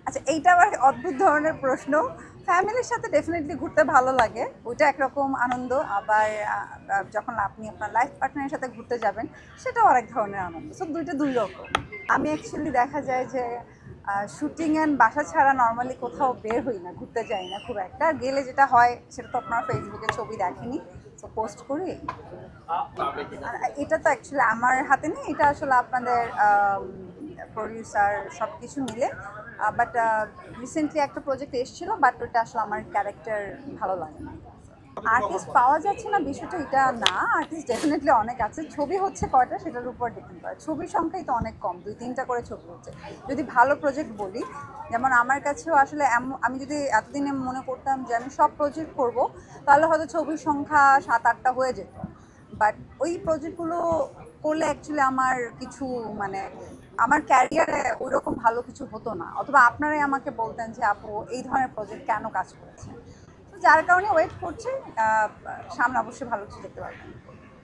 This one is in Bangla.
আচ্ছা, এইটা আবার অদ্ভুত ধরনের প্রশ্ন। ফ্যামিলির সাথে ডেফিনেটলি ঘুরতে ভালো লাগে, ওইটা একরকম আনন্দ। আবার যখন আপনি আপনার লাইফ পার্টনারের সাথে ঘুরতে যাবেন, সেটাও আরেক ধরনের আনন্দ। সো দুইটা দুই রকম। আমি অ্যাকচুয়ালি দেখা যায় যে শুটিং অ্যান্ড বাসা ছাড়া নর্মালি কোথাও বের হই না, ঘুরতে যাই না খুব একটা। আর গেলে যেটা হয় সেটা তো আপনার ফেসবুকে ছবি দেখেনি, তো পোস্ট করি। আর এটা তো অ্যাকচুয়ালি আমার হাতে নেই, এটা আসলে আপনাদের প্রডিউসার সব কিছু মিলে। বাট রিসেন্টলি একটা প্রজেক্ট এসেছিল, বাট ওটা আসলে আমার ক্যারেক্টার ভালো লাগে না। আর্টিস্ট পাওয়া যাচ্ছে না বিষয়টা এটা না, আর্টিস্ট ডেফিনেটলি অনেক আছে। ছবি হচ্ছে কয়টা সেটার উপর ডিপেন্ড করে। ছবির সংখ্যাই তো অনেক কম, 2-3টা করে ছবি হচ্ছে। যদি ভালো প্রজেক্ট বলি, যেমন আমার কাছেও আসলে আমি যদি এতদিনে মনে করতাম যে আমি সব প্রজেক্ট করব, তাহলে হয়তো ছবির সংখ্যা 7-8টা হয়ে যেত। বাট ওই প্রজেক্টগুলো করলে অ্যাকচুয়ালি আমার কিছু মানে আমার ক্যারিয়ারে ওই রকম ভালো কিছু হতো না, অথবা আপনারাই আমাকে বলতেন যে আপু এই ধরনের প্রজেক্ট কেন কাজ করেছেন। তো যার কারণে ওয়েট করছি, সামনে অবশ্যই ভালো কিছু দেখতে পারবেন।